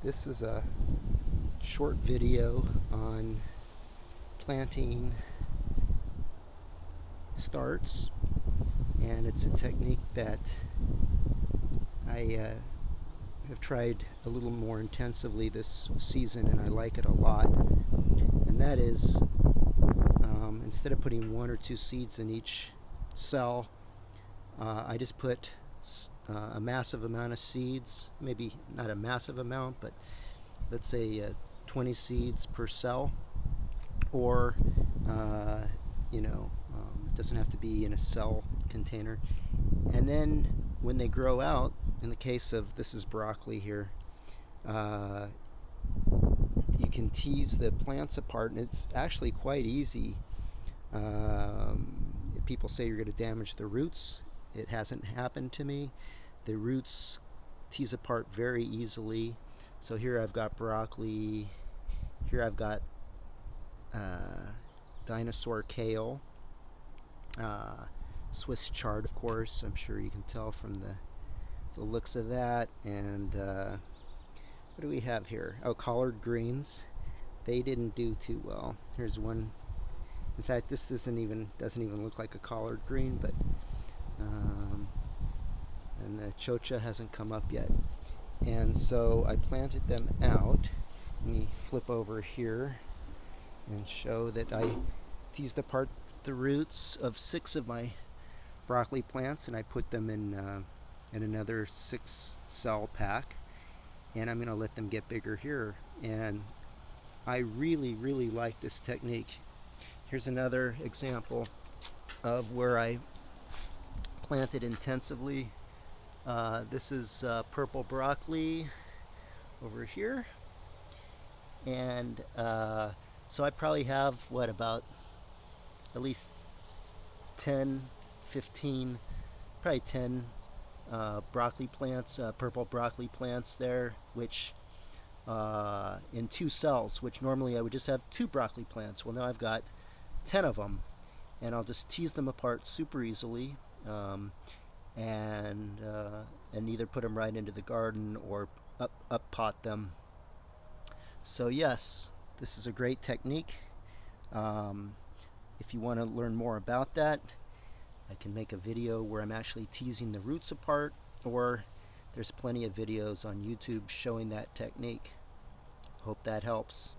This is a short video on planting starts, and it's a technique that I have tried a little more intensively this season, and I like it a lot. And that is, instead of putting one or two seeds in each cell, I just put a massive amount of seeds, maybe not a massive amount, but let's say 20 seeds per cell, or it doesn't have to be in a cell container. And then when they grow out, in the case of this is broccoli here, you can tease the plants apart, and it's actually quite easy. People say you're going to damage the roots. It hasn't happened to me. The roots tease apart very easily. So here I've got broccoli. Here I've got dinosaur kale, Swiss chard, of course. I'm sure you can tell from the looks of that. And what do we have here? Oh, collard greens. They didn't do too well. Here's one. In fact, this doesn't even look like a collard green, but and the chocha hasn't come up yet. And so I planted them out. Let me flip over here and show that I teased apart the roots of 6 of my broccoli plants, and I put them in another 6-cell pack, and I'm going to let them get bigger here. And I really like this technique. Here's another example of where I planted intensively. This is purple broccoli over here, and so I probably have about at least 10, 15, probably 10 broccoli plants, purple broccoli plants there, which in 2 cells, which normally I would just have 2 broccoli plants. Well, now I've got 10 of them, and I'll just tease them apart super easily, and either put them right into the garden or up pot them. So yes, this is a great technique. If you want to learn more about that, I can make a video where I'm actually teasing the roots apart, or there's plenty of videos on YouTube showing that technique. Hope that helps.